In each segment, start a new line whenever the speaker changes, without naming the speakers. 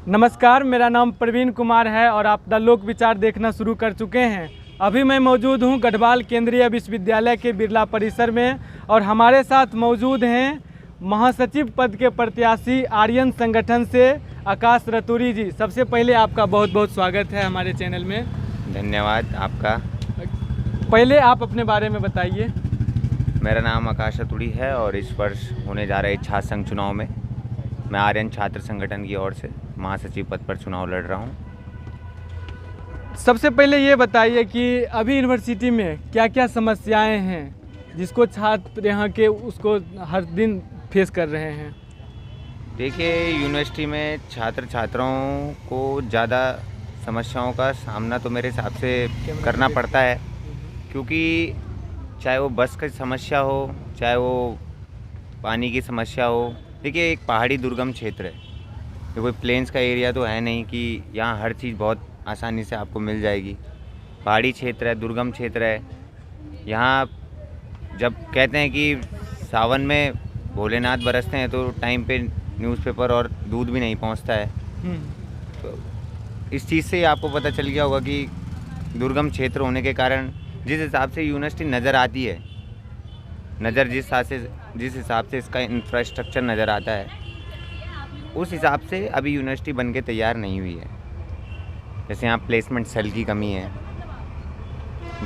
नमस्कार, मेरा नाम प्रवीण कुमार है और आप द लोक विचार देखना शुरू कर चुके हैं। अभी मैं मौजूद हूं गढ़वाल केंद्रीय विश्वविद्यालय के बिरला परिसर में और हमारे साथ मौजूद हैं महासचिव पद के प्रत्याशी आर्यन संगठन से आकाश रतूरी जी। सबसे पहले आपका बहुत बहुत स्वागत है हमारे चैनल में।
धन्यवाद आपका।
पहले आप अपने बारे में बताइए।
मेरा नाम आकाश रतूरी है और इस वर्ष होने जा रहे छात्र संघ चुनाव में मैं आर्यन छात्र संगठन की ओर से महासचिव पद पर चुनाव लड़ रहा हूं।
सबसे पहले ये बताइए कि अभी यूनिवर्सिटी में क्या क्या समस्याएं हैं जिसको छात्र यहाँ के उसको हर दिन फेस कर रहे हैं।
देखिए, यूनिवर्सिटी में छात्र छात्राओं को ज़्यादा समस्याओं का सामना तो मेरे हिसाब से करना पड़ता है, क्योंकि चाहे वो बस की समस्या हो, चाहे वो पानी की समस्या हो। देखिए, एक पहाड़ी दुर्गम क्षेत्र है, ये कोई प्लेन्स का एरिया तो है नहीं कि यहाँ हर चीज़ बहुत आसानी से आपको मिल जाएगी। पहाड़ी क्षेत्र है, दुर्गम क्षेत्र है। यहाँ जब कहते हैं कि सावन में भोलेनाथ बरसते हैं तो टाइम पे न्यूज़पेपर और दूध भी नहीं पहुँचता है। तो इस चीज़ से आपको पता चल गया होगा कि दुर्गम क्षेत्र होने के कारण जिस हिसाब से यूनिवर्सिटी नज़र आती है, जिस हिसाब से इसका इंफ्रास्ट्रक्चर नज़र आता है, उस हिसाब से अभी यूनिवर्सिटी बन के तैयार नहीं हुई है। जैसे यहाँ प्लेसमेंट सेल की कमी है,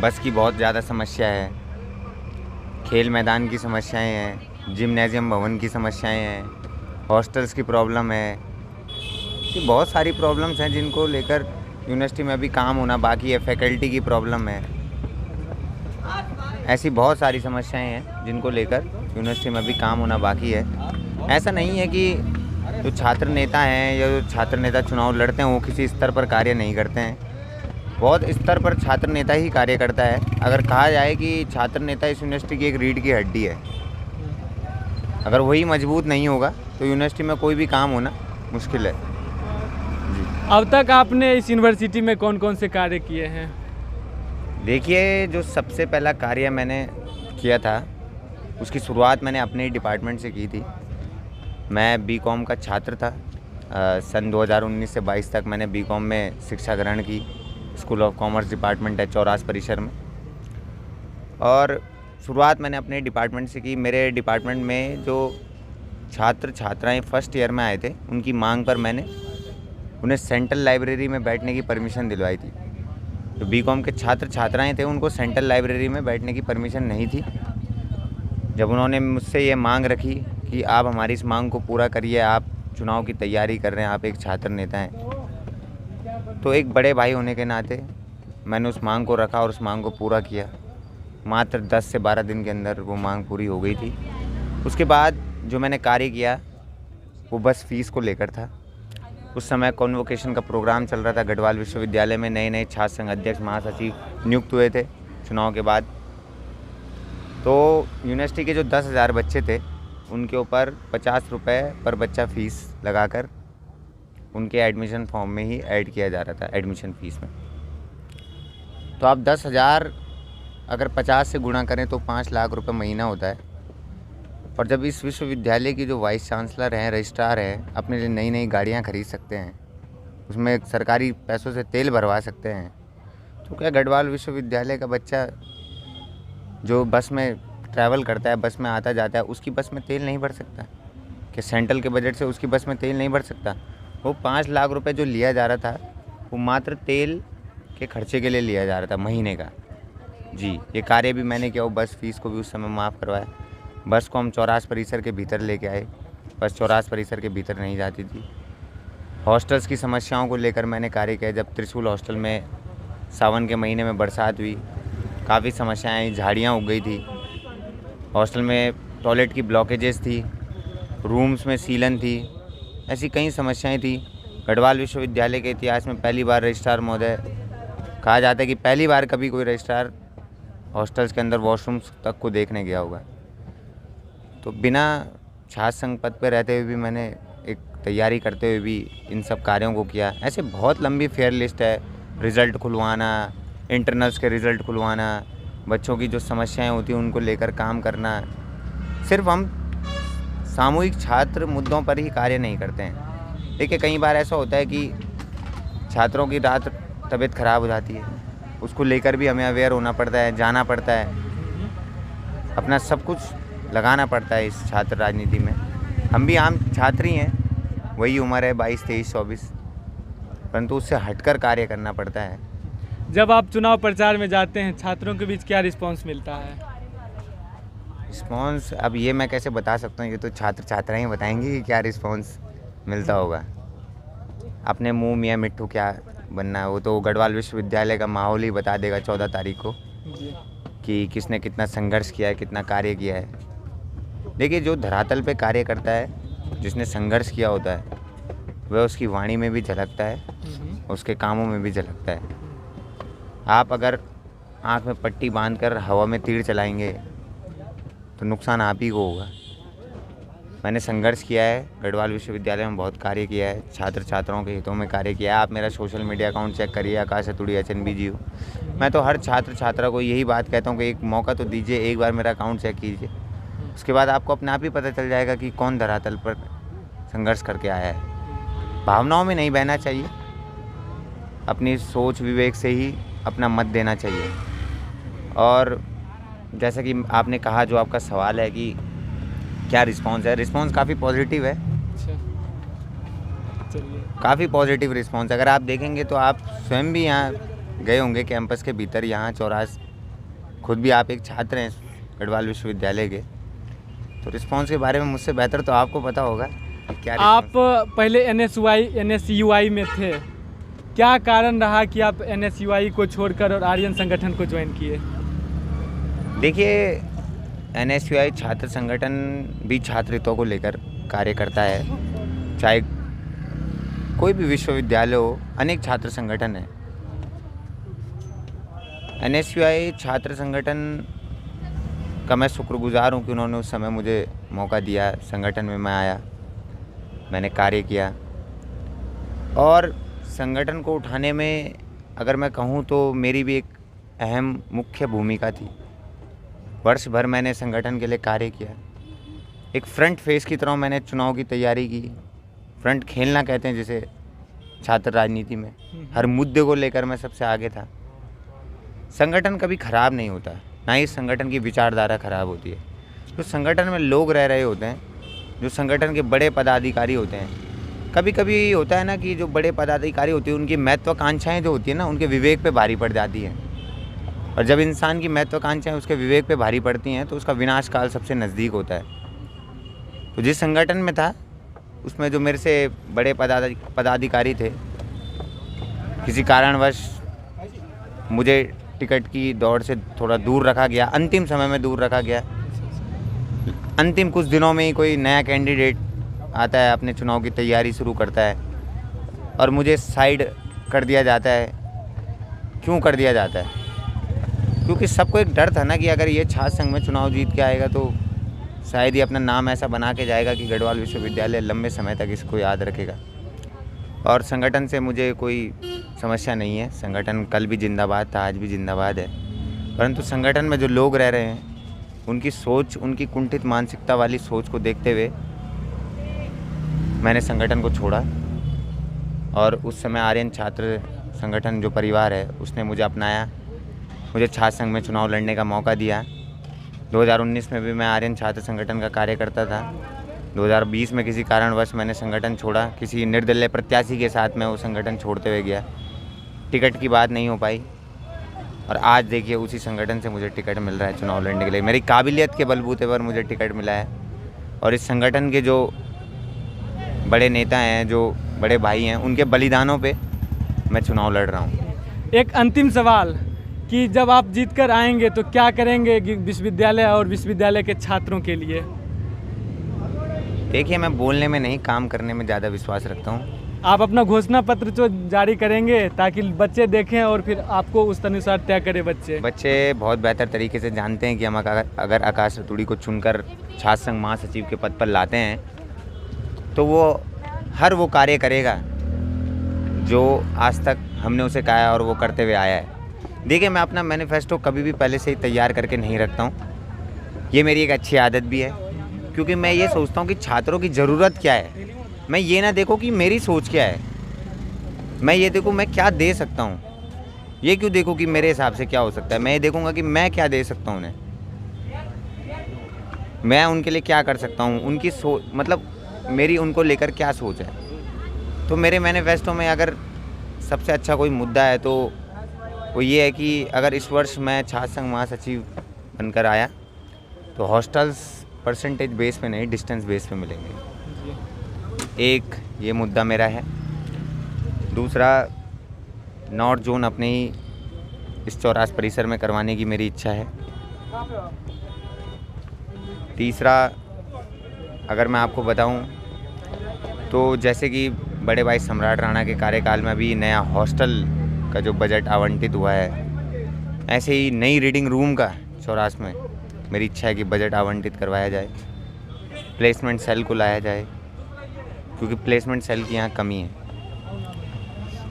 बस की बहुत ज़्यादा समस्या है, खेल मैदान की समस्याएं हैं, जिम्नेजियम भवन की समस्याएं हैं, हॉस्टल्स की प्रॉब्लम है। ये बहुत सारी प्रॉब्लम्स हैं जिनको लेकर यूनिवर्सिटी में अभी काम होना बाकी है। फैकल्टी की प्रॉब्लम है। ऐसी बहुत सारी समस्याएं हैं जिनको लेकर यूनिवर्सिटी में अभी काम होना बाकी है। ऐसा नहीं है कि जो छात्र नेता हैं या जो छात्र नेता चुनाव लड़ते हैं वो किसी स्तर पर कार्य नहीं करते हैं। बहुत स्तर पर छात्र नेता ही कार्य करता है। अगर कहा जाए कि छात्र नेता इस यूनिवर्सिटी की एक रीढ़ की हड्डी है, अगर वही मजबूत नहीं होगा तो यूनिवर्सिटी में कोई भी काम होना मुश्किल है जी।
अब तक आपने इस यूनिवर्सिटी में कौन कौन से कार्य किए हैं?
देखिए, जो सबसे पहला कार्य मैंने किया था उसकी शुरुआत मैंने अपने ही डिपार्टमेंट से की थी। मैं बीकॉम का छात्र था। सन 2019 से 22 तक मैंने बीकॉम में शिक्षा ग्रहण की। स्कूल ऑफ कॉमर्स डिपार्टमेंट है चौरास परिसर में, और शुरुआत मैंने अपने डिपार्टमेंट से की। मेरे डिपार्टमेंट में जो छात्र छात्राएं फर्स्ट ईयर में आए थे उनकी मांग पर मैंने उन्हें सेंट्रल लाइब्रेरी में बैठने की परमिशन दिलवाई थी। जो बीकॉम के छात्र छात्राएं थे उनको सेंट्रल लाइब्रेरी में बैठने की परमिशन नहीं थी। जब उन्होंने मुझसे ये मांग रखी कि आप हमारी इस मांग को पूरा करिए, आप चुनाव की तैयारी कर रहे हैं, आप एक छात्र नेता हैं, तो एक बड़े भाई होने के नाते मैंने उस मांग को रखा और उस मांग को पूरा किया। मात्र 10 से 12 दिन के अंदर वो मांग पूरी हो गई थी। उसके बाद जो मैंने कार्य किया वो बस फीस को लेकर था। उस समय कॉन्वोकेशन का प्रोग्राम चल रहा था। गढ़वाल विश्वविद्यालय में नए नए छात्र संघ अध्यक्ष महासचिव नियुक्त हुए थे चुनाव के बाद। तो यूनिवर्सिटी के जो 10,000 बच्चे थे उनके ऊपर 50 रुपये पर बच्चा फ़ीस लगाकर उनके एडमिशन फॉर्म में ही ऐड किया जा रहा था, एडमिशन फ़ीस में। तो आप 10,000 अगर 50 से गुणा करें तो 5 लाख रुपए महीना होता है। और जब इस विश्वविद्यालय की जो वाइस चांसलर हैं, रजिस्ट्रार हैं, अपने लिए नई नई गाड़ियाँ खरीद सकते हैं, उसमें सरकारी पैसों से तेल भरवा सकते हैं, तो क्या गढ़वाल विश्वविद्यालय का बच्चा जो बस में ट्रैवल करता है, बस में आता जाता है, उसकी बस में तेल नहीं भर सकता? कि सेंट्रल के बजट से उसकी बस में तेल नहीं भर सकता? वो 5 लाख रुपए जो लिया जा रहा था वो मात्र तेल के खर्चे के लिए लिया जा रहा था महीने का जी। ये कार्य भी मैंने किया। वो बस फीस को भी उस समय माफ़ करवाया। बस को हम चौरास परिसर के भीतर लेके आए। बस चौरास परिसर के भीतर नहीं जाती थी। हॉस्टल्स की समस्याओं को लेकर मैंने कार्य किया। जब त्रिशूल हॉस्टल में सावन के महीने में बरसात हुई, काफ़ी समस्याएं आई, झाड़ियाँ उग गई थी। हॉस्टल में टॉयलेट की ब्लॉकेजेस थी, रूम्स में सीलन थी, ऐसी कई समस्याएं थी। गढ़वाल विश्वविद्यालय के इतिहास में पहली बार रजिस्ट्रार महोदय, कहा जाता है कि पहली बार कभी कोई रजिस्ट्रार हॉस्टल्स के अंदर वॉशरूम्स तक को देखने गया होगा। तो बिना छात्र संघ पद पर रहते हुए भी मैंने एक तैयारी करते हुए भी इन सब कार्यों को किया। ऐसे बहुत लंबी फेयर लिस्ट है। रिज़ल्ट खुलवाना, इंटरनल्स के रिज़ल्ट खुलवाना, बच्चों की जो समस्याएं होती हैं उनको लेकर काम करना। सिर्फ हम सामूहिक छात्र मुद्दों पर ही कार्य नहीं करते हैं, देखिए कई बार ऐसा होता है कि छात्रों की रात तबीयत ख़राब हो जाती है, उसको लेकर भी हमें अवेयर होना पड़ता है, जाना पड़ता है, अपना सब कुछ लगाना पड़ता है इस छात्र राजनीति में। हम भी आम छात्र ही हैं, वही उम्र है 22, 23, 24, परंतु उससे हटकर कार्य करना पड़ता है।
जब आप चुनाव प्रचार में जाते हैं छात्रों के बीच क्या रिस्पांस मिलता है?
रिस्पॉन्स अब ये मैं कैसे बता सकता हूँ, ये तो छात्र छात्राएं बताएंगे कि क्या रिस्पॉन्स मिलता होगा। अपने मुंह मियाँ मिट्ठू क्या बनना है, वो तो गढ़वाल विश्वविद्यालय का माहौल ही बता देगा 14 तारीख को
जी।
कि किसने कितना संघर्ष किया है, कितना कार्य किया है। देखिए जो धरातल पे कार्य करता है, जिसने संघर्ष किया होता है, वह उसकी वाणी में भी झलकता है, उसके कामों में भी झलकता है। आप अगर आँख में पट्टी बांधकर हवा में तीर चलाएंगे तो नुकसान आप ही को होगा। मैंने संघर्ष किया है, गढ़वाल विश्वविद्यालय में बहुत कार्य किया है, छात्र छात्राओं के हितों में कार्य किया है। आप मेरा सोशल मीडिया अकाउंट चेक करिए, आकाश अतुड़ी HNBGU। मैं तो हर छात्र छात्रा को यही बात कहता हूँ कि एक मौका तो दीजिए, एक बार मेरा अकाउंट चेक कीजिए, उसके बाद आपको अपने आप ही पता चल जाएगा कि कौन धरातल पर संघर्ष करके आया है। भावनाओं में नहीं बहना चाहिए, अपनी सोच विवेक से ही अपना मत देना चाहिए। और जैसा कि आपने कहा, जो आपका सवाल है कि क्या रिस्पांस है, रिस्पांस काफ़ी पॉजिटिव है।
अच्छा, चलिए।
काफ़ी पॉजिटिव रिस्पांस। अगर आप देखेंगे तो आप स्वयं भी यहाँ गए होंगे कैंपस के भीतर, यहाँ चौरास, खुद भी आप एक छात्र हैं रिडवाल विश्वविद्यालय के, तो रिस्पांस के बारे में मुझसे बेहतर तो आपको पता होगा क्या।
आप पहले NSUI में थे, क्या कारण रहा कि आप NSUI को छोड़कर और आर्यन संगठन को ज्वाइन किए?
देखिए NSUI छात्र संगठन भी छात्र हितों को लेकर कार्य करता है, चाहे कोई भी विश्वविद्यालय हो, अनेक छात्र संगठन है। NSUI छात्र संगठन का मैं शुक्रगुजार हूँ कि उन्होंने उस समय मुझे मौका दिया, संगठन में मैं आया, मैंने कार्य किया। और संगठन को उठाने में अगर मैं कहूँ तो मेरी भी एक अहम मुख्य भूमिका थी। वर्ष भर मैंने संगठन के लिए कार्य किया, एक फ्रंट फेस की तरह मैंने चुनाव की तैयारी की। फ्रंट खेलना कहते हैं जिसे छात्र राजनीति में, हर मुद्दे को लेकर मैं सबसे आगे था। संगठन कभी ख़राब नहीं होता, ना ही संगठन की विचारधारा खराब होती है। जो संगठन में लोग रह रहे होते हैं, जो संगठन के बड़े पदाधिकारी होते हैं, कभी कभी होता है ना कि जो बड़े पदाधिकारी होते हैं उनकी महत्वाकांक्षाएँ जो होती है ना, उनके विवेक पे भारी पड़ जाती हैं। और जब इंसान की महत्वाकांक्षाएँ उसके विवेक पे भारी पड़ती हैं तो उसका विनाश काल सबसे नज़दीक होता है। तो जिस संगठन में था उसमें जो मेरे से बड़े पदाधिकारी थे, किसी कारणवश मुझे टिकट की दौड़ से थोड़ा दूर रखा गया, अंतिम समय में दूर रखा गया। अंतिम कुछ दिनों में ही कोई नया कैंडिडेट आता है, अपने चुनाव की तैयारी शुरू करता है और मुझे साइड कर दिया जाता है। क्यों कर दिया जाता है? क्योंकि सबको एक डर था ना कि अगर ये छात्र संघ में चुनाव जीत के आएगा तो शायद ही अपना नाम ऐसा बना के जाएगा कि गढ़वाल विश्वविद्यालय लंबे समय तक इसको याद रखेगा। और संगठन से मुझे कोई समस्या नहीं है, संगठन कल भी जिंदाबाद था, आज भी जिंदाबाद है। परंतु संगठन में जो लोग रह रहे हैं उनकी सोच, उनकी कुंठित मानसिकता वाली सोच को देखते हुए मैंने संगठन को छोड़ा। और उस समय आर्यन छात्र संगठन जो परिवार है उसने मुझे अपनाया, मुझे छात्र संघ में चुनाव लड़ने का मौका दिया। 2019 में भी मैं आर्यन छात्र संगठन का कार्य करता था। 2020 में किसी कारणवश मैंने संगठन छोड़ा, किसी निर्दलीय प्रत्याशी के साथ मैं वो संगठन छोड़ते हुए गया। टिकट की बात नहीं हो पाई और आज देखिए उसी संगठन से मुझे टिकट मिल रहा है चुनाव लड़ने के लिए। मेरी काबिलियत के बलबूते पर मुझे टिकट मिला है और इस संगठन के जो बड़े नेता हैं, जो बड़े भाई हैं, उनके बलिदानों पे मैं चुनाव लड़ रहा हूँ।
एक अंतिम सवाल कि जब आप जीत कर आएंगे तो क्या करेंगे विश्वविद्यालय और विश्वविद्यालय के छात्रों के लिए?
देखिए मैं बोलने में नहीं, काम करने में ज़्यादा विश्वास रखता हूँ।
आप अपना घोषणा पत्र जो जारी करेंगे ताकि बच्चे देखें और फिर आपको उस अनुसार तय करें। बच्चे
बहुत बेहतर तरीके से जानते हैं कि हम अगर आकाश रतूड़ी को चुनकर छात्र संघ महासचिव के पद पर लाते हैं तो वो हर वो कार्य करेगा जो आज तक हमने उसे कहा है और वो करते हुए आया है। देखिए मैं अपना मैनिफेस्टो कभी भी पहले से ही तैयार करके नहीं रखता हूँ, ये मेरी एक अच्छी आदत भी है, क्योंकि मैं ये सोचता हूँ कि छात्रों की ज़रूरत क्या है, मैं ये ना देखो कि मेरी सोच क्या है, मैं ये देखूँ मैं क्या दे सकता हूँ। ये क्यों देखो कि मेरे हिसाब से क्या हो सकता है, मैं ये देखूँगा कि मैं क्या दे सकता हूँ उन्हें, मैं उनके लिए क्या कर सकता हूँ, उनकी सोच मतलब मेरी उनको लेकर क्या सोच है। तो मेरे मैनिफेस्टो में अगर सबसे अच्छा कोई मुद्दा है तो वो ये है कि अगर इस वर्ष मैं छात्र संघ महासचिव बनकर आया तो हॉस्टल्स परसेंटेज बेस पे नहीं, डिस्टेंस बेस पे मिलेंगे। एक ये मुद्दा मेरा है। दूसरा, नॉर्थ जोन अपने ही इस चौरास परिसर में करवाने की मेरी इच्छा है। तीसरा, अगर मैं आपको बताऊं तो जैसे कि बड़े भाई सम्राट राणा के कार्यकाल में अभी नया हॉस्टल का जो बजट आवंटित हुआ है, ऐसे ही नई रीडिंग रूम का चौरास में मेरी इच्छा है कि बजट आवंटित करवाया जाए, प्लेसमेंट सेल को लाया जाए, क्योंकि प्लेसमेंट सेल की यहाँ कमी है।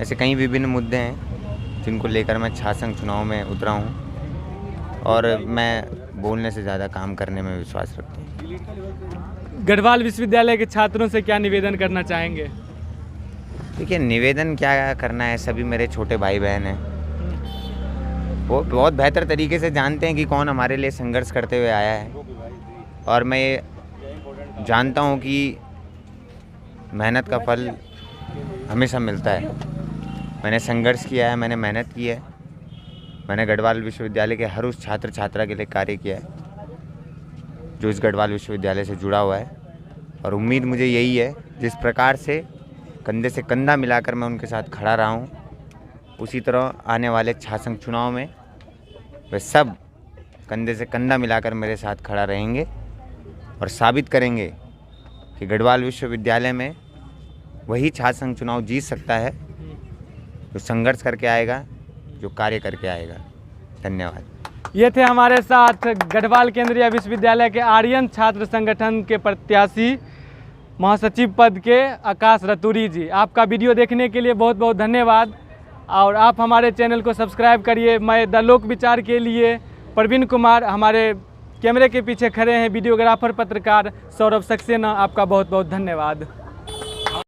ऐसे कई विभिन्न मुद्दे हैं जिनको लेकर मैं छात्र संघ चुनाव में उतरा हूँ और मैं बोलने से ज़्यादा काम करने में विश्वास रखता हूँ।
गढ़वाल विश्वविद्यालय के छात्रों से क्या निवेदन करना चाहेंगे?
देखिए, निवेदन क्या करना है, सभी मेरे छोटे भाई बहन हैं, वो बहुत बेहतर तरीके से जानते हैं कि कौन हमारे लिए संघर्ष करते हुए आया है। और मैं ये जानता हूँ कि मेहनत का फल हमेशा मिलता है। मैंने संघर्ष किया है, मैंने मेहनत की है, मैंने गढ़वाल विश्वविद्यालय के हर उस छात्र छात्रा के लिए कार्य किया है जो इस गढ़वाल विश्वविद्यालय से जुड़ा हुआ है। और उम्मीद मुझे यही है, जिस प्रकार से कंधे से कंधा मिलाकर मैं उनके साथ खड़ा रहा हूँ, उसी तरह आने वाले छात्र संघ चुनाव में वे सब कंधे से कंधा मिलाकर मेरे साथ खड़ा रहेंगे और साबित करेंगे कि गढ़वाल विश्वविद्यालय में वही छात्र संघ चुनाव जीत सकता है जो संघर्ष करके आएगा, जो कार्य करके आएगा। धन्यवाद।
ये थे हमारे साथ गढ़वाल केंद्रीय विश्वविद्यालय के आर्यन छात्र संगठन के प्रत्याशी महासचिव पद के आकाश रतूरी जी। आपका वीडियो देखने के लिए बहुत बहुत धन्यवाद और आप हमारे चैनल को सब्सक्राइब करिए। मैं द लोक विचार के लिए प्रवीण कुमार, हमारे कैमरे के पीछे खड़े हैं वीडियोग्राफर पत्रकार सौरभ सक्सेना। आपका बहुत बहुत धन्यवाद।